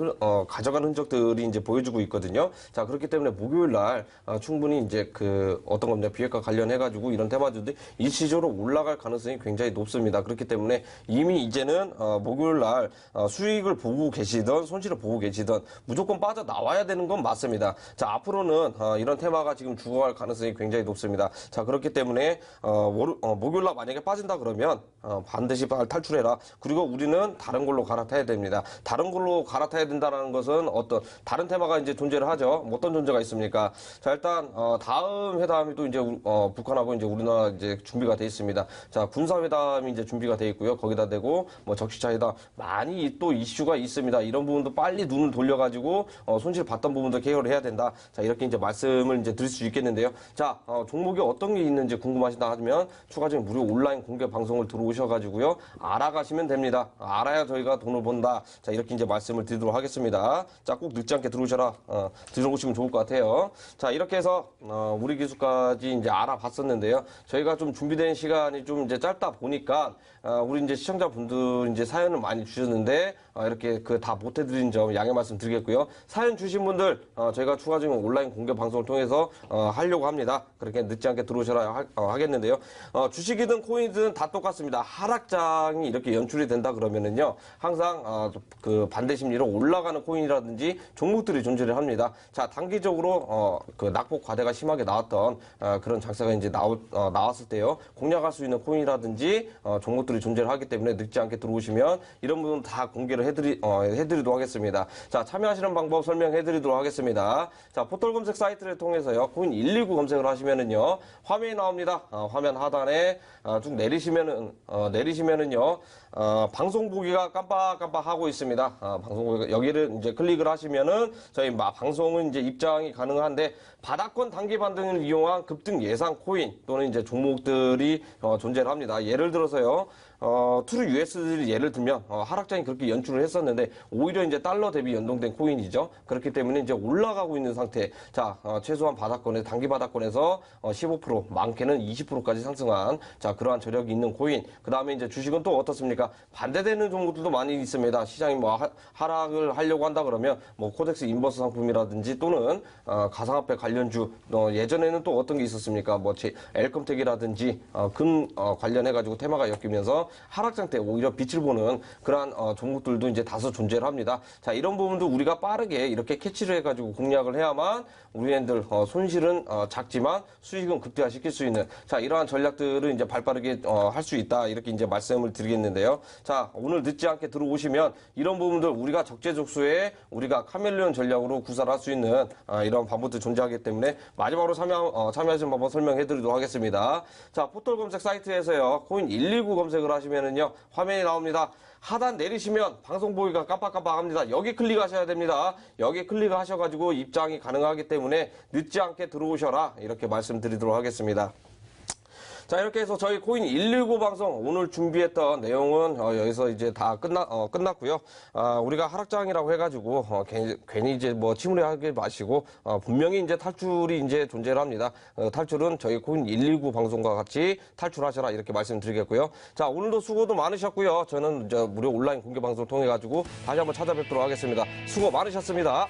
가져간 흔적들이 이제 보여주고 있거든요. 자, 그렇기 때문에 목요일 날 충분히 이제 그 어떤 겁니다. 비핵화 관련해가지고 이런 테마들이 일시적으로 올라갈 가능성이 굉장히 높습니다. 그렇기 때문에 이미 이제는 목요일 날 수익을 보고 계시던 손실을 보고 계시던 무조건 빠져 나와야 되는 건 맞습니다. 자, 앞으로는 이런 테마가 지금 죽어갈 가능성이 굉장히 높습니다. 자, 그렇기 때문에 목요일날 만약에 빠진다 그러면 반드시 탈출해라. 그리고 우리는 다른 걸로 갈아타야 됩니다. 다른 걸로 갈아타야 된다는 것은 어떤 다른 테마가 이제 존재를 하죠. 어떤 존재가 있습니까? 자, 일단 다음 회담이 또 이제 북한하고 이제 우리나라 이제 준비가 돼 있습니다. 자, 군사 회담이 이제 준비가 돼 있고요. 거기다 대고 뭐 적시차 회담 많이 또 이슈가 있습니다. 이런 부분도 빨리 눈을 돌려가지고 손실 봤던 부분도 개혁을 해야 된다. 자, 이렇게 이제 말씀을 이제 드릴 수 있겠는데요. 자, 종목이 어떤 게 있는지 궁금하시다 하면 추가적인 무료 온라인 공개 방송을 들어오셔가지고요. 알아가시면 됩니다. 알아야 저희가 돈을 번다. 자, 이렇게 이제 말씀을 드리도록 하겠습니다. 자, 꼭 늦지 않게 들어오셔라. 들어오시면 좋을 것 같아요. 자, 이렇게 해서 우리 기술까지 이제 알아봤었는데요. 저희가 좀 준비된 시간이 좀 이제 짧다 보니까 우리 이제 시청자분들 이제 사연을 많이 주셨는데 이렇게 그 다 못해드린 점 양해 말씀드리겠고요. 사연 주신 분들 저희가 추가적인 온라인 공개 방송을 통해서 하려고 합니다. 그렇게 늦지 않게 들어오셔라 하겠는데요. 주식이든 코인이든 다 똑같습니다. 하락장이 이렇게 연출이 된다 그러면은요, 항상 그 반대 심리로 올라가는 코인이라든지 종목들이 존재를 합니다. 자, 단기적으로 그 낙폭 과대가 심하게 나왔던 그런 장세가 이제 나왔을 때요, 공략할 수 있는 코인이라든지 종목들이 존재를 하기 때문에 늦지 않게 들어오시면 이런 부분 다 공개를 해드리도록 하겠습니다. 자, 참여하시는 방법 설명해드리도록 하겠습니다. 자, 포털 검색 사이트를 통해서요, 코인 119 검색을 하시면은요, 화면이 나옵니다. 화면 하단에 쭉 내리시면은요, 방송 보기가 깜빡깜빡 하고 있습니다. 방송 보기가 여기를 이제 클릭을 하시면은 저희 방송은 이제 입장이 가능한데 바닥권 단기 반등을 이용한 급등 예상 코인 또는 이제 종목들이 존재를 합니다. 예를 들어서요. 트루 USD를 예를 들면 하락장이 그렇게 연출을 했었는데 오히려 이제 달러 대비 연동된 코인이죠. 그렇기 때문에 이제 올라가고 있는 상태. 자, 최소한 바닥권에 단기 바닥권에서 15% 많게는 20%까지 상승한 자, 그러한 저력이 있는 코인. 그다음에 이제 주식은 또 어떻습니까? 반대되는 종목들도 많이 있습니다. 시장이 뭐 하락을 하려고 한다 그러면 뭐 코덱스 인버스 상품이라든지 또는 가상화폐 관련주 예전에는 또 어떤 게 있었습니까? 뭐 엘컴텍이라든지 금 관련해 가지고 테마가 엮이면서 하락장 때 오히려 빛을 보는 그러한 종목들도 이제 다소 존재를 합니다. 자, 이런 부분도 우리가 빠르게 이렇게 캐치를 해가지고 공략을 해야만 우리네들 손실은 작지만 수익은 극대화시킬 수 있는 자, 이러한 전략들을 이제 발빠르게 할 수 있다 이렇게 이제 말씀을 드리겠는데요. 자, 오늘 늦지 않게 들어오시면 이런 부분들 우리가 적재적소에 우리가 카멜레온 전략으로 구사를 할 수 있는 이런 방법도 존재하기 때문에 마지막으로 참여하시는 방법 설명해드리도록 하겠습니다. 자, 포털 검색 사이트에서요 코인 119 검색을 하시면은요 화면이 나옵니다. 하단 내리시면 방송 보기가 깜빡깜빡합니다. 여기 클릭하셔야 됩니다. 여기 클릭하셔가지고 입장이 가능하기 때문에 늦지 않게 들어오셔라 이렇게 말씀드리도록 하겠습니다. 자, 이렇게 해서 저희 코인 119 방송 오늘 준비했던 내용은 여기서 이제 다 끝났고요. 우리가 하락장이라고 해가지고 괜히 이제 뭐 침울해하게 마시고 분명히 이제 탈출이 이제 존재를 합니다. 탈출은 저희 코인 119 방송과 같이 탈출하셔라 이렇게 말씀드리겠고요. 자, 오늘도 수고도 많으셨고요. 저는 이제 무료 온라인 공개 방송을 통해 가지고 다시 한번 찾아뵙도록 하겠습니다. 수고 많으셨습니다.